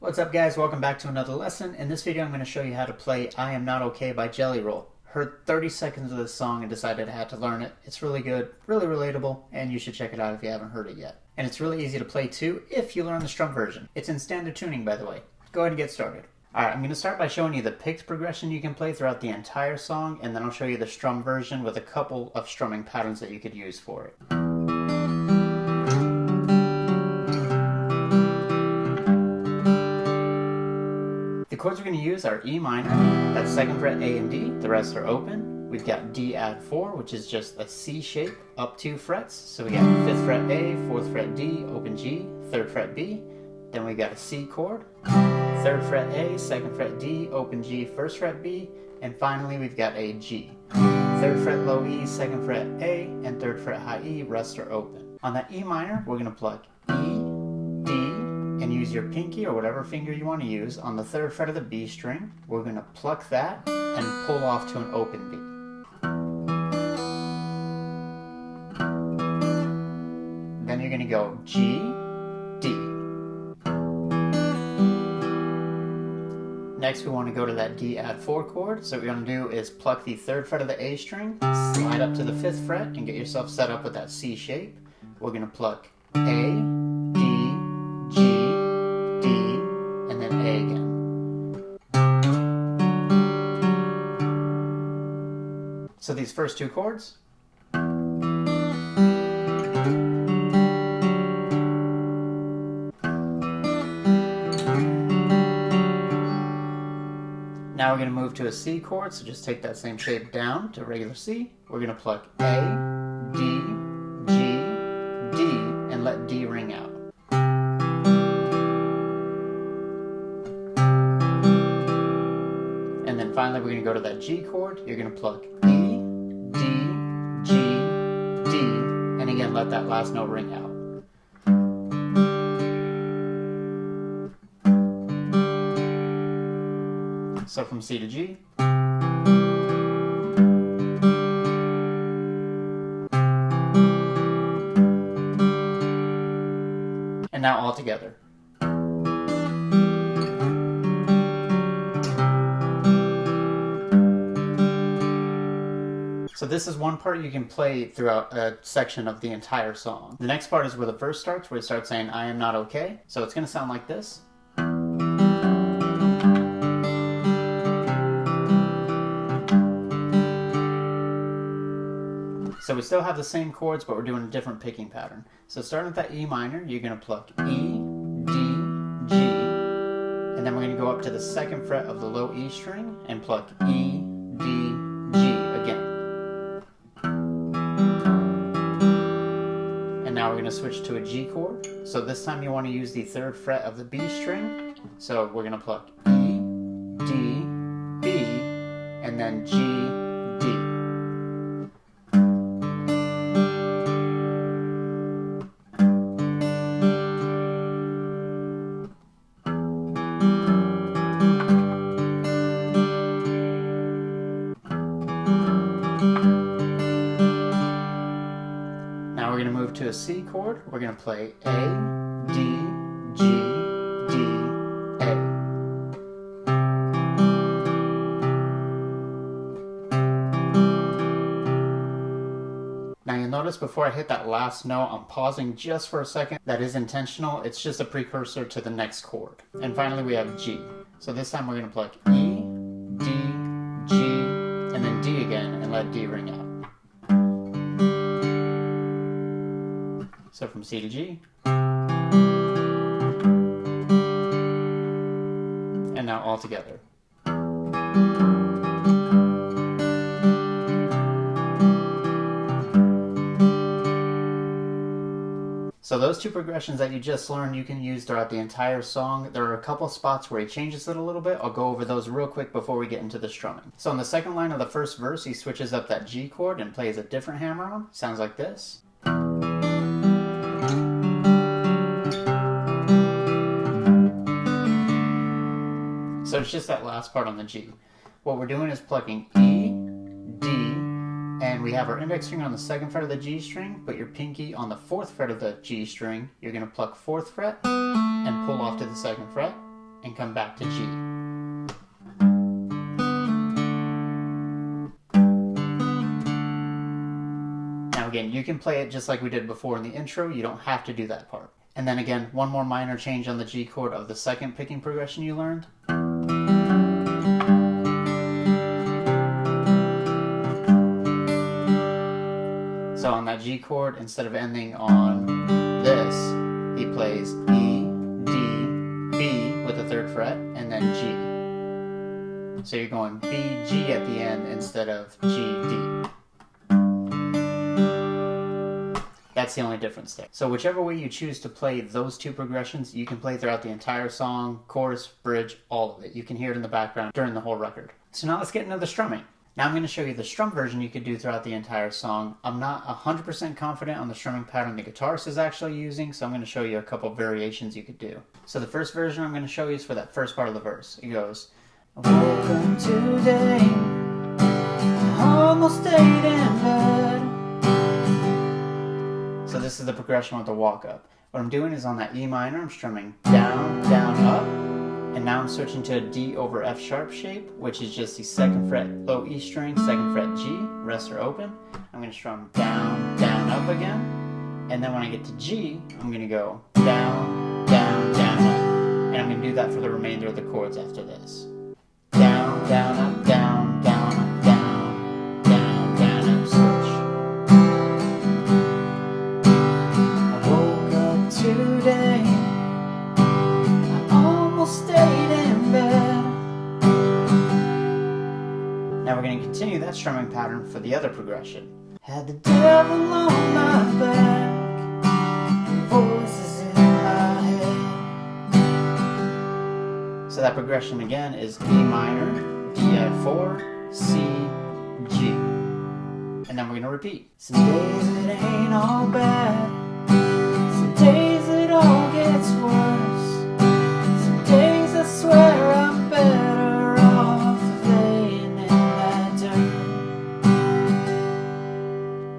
What's up guys, welcome back to another lesson. In this video I'm going to show you how to play I Am Not Okay by Jelly Roll. Heard 30 seconds of this song and decided I had to learn it. It's really good, really relatable, and you should check it out if you haven't heard it yet. And it's really easy to play too if you learn the strum version. It's in standard tuning by the way. Go ahead and get started. Alright, I'm going to start by showing you the picked progression you can play throughout the entire song, and then I'll show you the strum version with a couple of strumming patterns that you could use for it. The chords we're going to use are E minor, that's 2nd fret A and D, the rest are open. We've got D add 4, which is just a C shape up 2 frets. So we got 5th fret A, 4th fret D, open G, 3rd fret B. Then we got a C chord, 3rd fret A, 2nd fret D, open G, 1st fret B. And finally we've got a G. 3rd fret low E, 2nd fret A, and 3rd fret high E, rest are open. On that E minor, we're going to pluck E, D, and use your pinky or whatever finger you want to use on the 3rd fret of the B string. We're going to pluck that and pull off to an open B. Then you're going to go G, D. Next we want to go to that D add 4 chord. So what you're going to do is pluck the 3rd fret of the A string, slide up to the 5th fret and get yourself set up with that C shape. We're going to pluck A, D, G, D, and then A again. So these first two chords. Now we're going to move to a C chord, so just take that same shape down to regular C. We're going to pluck A, D, G, D, and let D ring out. And then finally we're going to go to that G chord. You're going to pluck E, D, G, D, and again let that last note ring out. So from C to G. And now all together. So this is one part you can play throughout a section of the entire song. The next part is where the verse starts, where it starts saying I am not okay. So it's going to sound like this. So we still have the same chords, but we're doing a different picking pattern. So starting with that E minor, you're going to pluck E, D, G, and then we're going to go up to the 2nd fret of the low E string and pluck E, D, G again. And now we're going to switch to a G chord. So this time you want to use the 3rd fret of the B string. So we're going to pluck E, D, B, and then G, D. Now we're going to move to a C chord. We're going to play A, D, G, D, A. Now you'll notice before I hit that last note, I'm pausing just for a second. That is intentional. It's just a precursor to the next chord. And finally we have G. So this time we're going to pluck E, D, G, and then D again and let D ring out. So from C to G. And now all together. So those two progressions that you just learned you can use throughout the entire song. There are a couple spots where he changes it a little bit. I'll go over those real quick before we get into the strumming. So on the 2nd line of the 1st verse, he switches up that G chord and plays a different hammer-on. Sounds like this. So it's just that last part on the G. What we're doing is plucking E, D, and we have our index finger on the 2nd fret of the G string, but your pinky on the 4th fret of the G string. You're going to pluck 4th fret and pull off to the 2nd fret, and come back to G. Now again, you can play it just like we did before in the intro. You don't have to do that part. And then again, one more minor change on the G chord of the second picking progression you learned. So on that G chord, instead of ending on this, he plays E, D, B with the 3rd fret, and then G. So you're going B, G at the end instead of G, D. That's the only difference there. So whichever way you choose to play those two progressions, you can play throughout the entire song, chorus, bridge, all of it. You can hear it in the background during the whole record. So now let's get into the strumming. Now I'm going to show you the strum version you could do throughout the entire song. I'm not 100% confident on the strumming pattern the guitarist is actually using, so I'm going to show you a couple variations you could do. So the first version I'm going to show you is for that first part of the verse. It goes, I woke up today, I almost stayed in bed. So this is the progression with the walk up. What I'm doing is on that E minor, I'm strumming down, down, up. And now I'm switching to a D over F sharp shape, which is just the 2nd fret low E string, 2nd fret G, rest are open. I'm going to strum down, down, up again. And then when I get to G, I'm going to go down, down, down, up. And I'm going to do that for the remainder of the chords after this. Down, down, up, down, down, up, down, down, down, up, switch. I woke up today, stayed in bed. Now we're going to continue that strumming pattern for the other progression. Had the devil on my back, voices in my head. So that progression again is E minor, D add 4, C, G. And then we're going to repeat. Some days it ain't all bad, some days it all gets worse. I swear I'm better off laying in that dirt.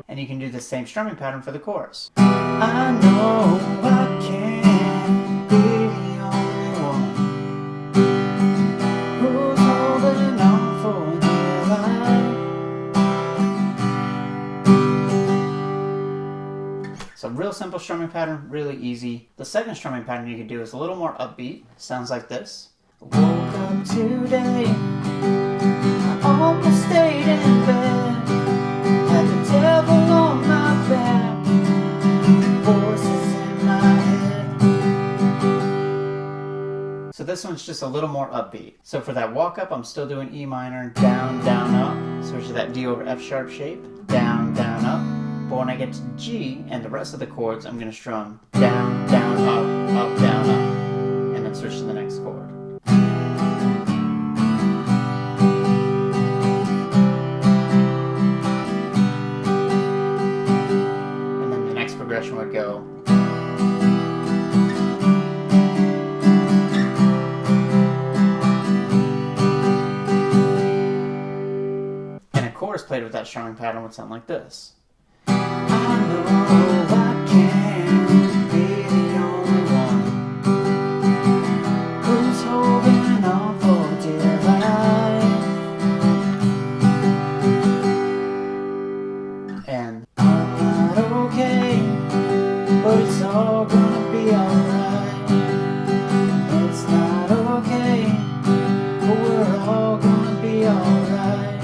And you can do the same strumming pattern for the chorus. I know I can't be the only one who's holding on for dear life. So real simple strumming pattern, really easy. The second strumming pattern you can do is a little more upbeat. Sounds like this. Woke up today, I almost stayed in bed. Had the devil on my back, voices in my head. So this one's just a little more upbeat. So for that walk up, I'm still doing E minor, down, down, up. Switch to that D over F sharp shape, down, down, up. But when I get to G and the rest of the chords, I'm going to strum down, down, up, up, down, up. And then switch to the next chord. And then the next progression would go. And a chorus played with that strumming pattern would sound like this. I know I can't be the only one who's holding on for dear life. And I'm not okay, but it's all gonna be alright. It's not okay, but we're all gonna be alright.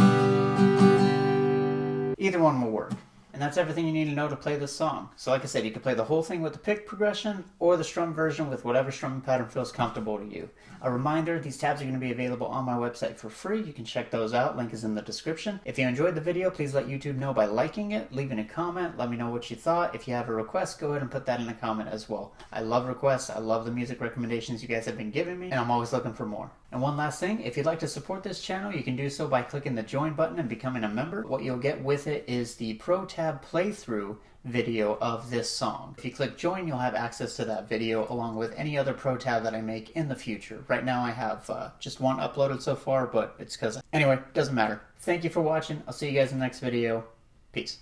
Either one will work. And that's everything you need to know to play this song. So like I said, you can play the whole thing with the pick progression or the strum version with whatever strumming pattern feels comfortable to you. A reminder, these tabs are going to be available on my website for free. You can check those out. Link is in the description. If you enjoyed the video, please let YouTube know by liking it, leaving a comment. Let me know what you thought. If you have a request, go ahead and put that in a comment as well. I love requests. I love the music recommendations you guys have been giving me, and I'm always looking for more. And one last thing, if you'd like to support this channel, you can do so by clicking the join button and becoming a member. What you'll get with it is the Pro Tab playthrough video of this song. If you click join, you'll have access to that video along with any other Pro Tab that I make in the future. Right now I have just one uploaded so far, but it's because... Anyway, doesn't matter. Thank you for watching. I'll see you guys in the next video. Peace.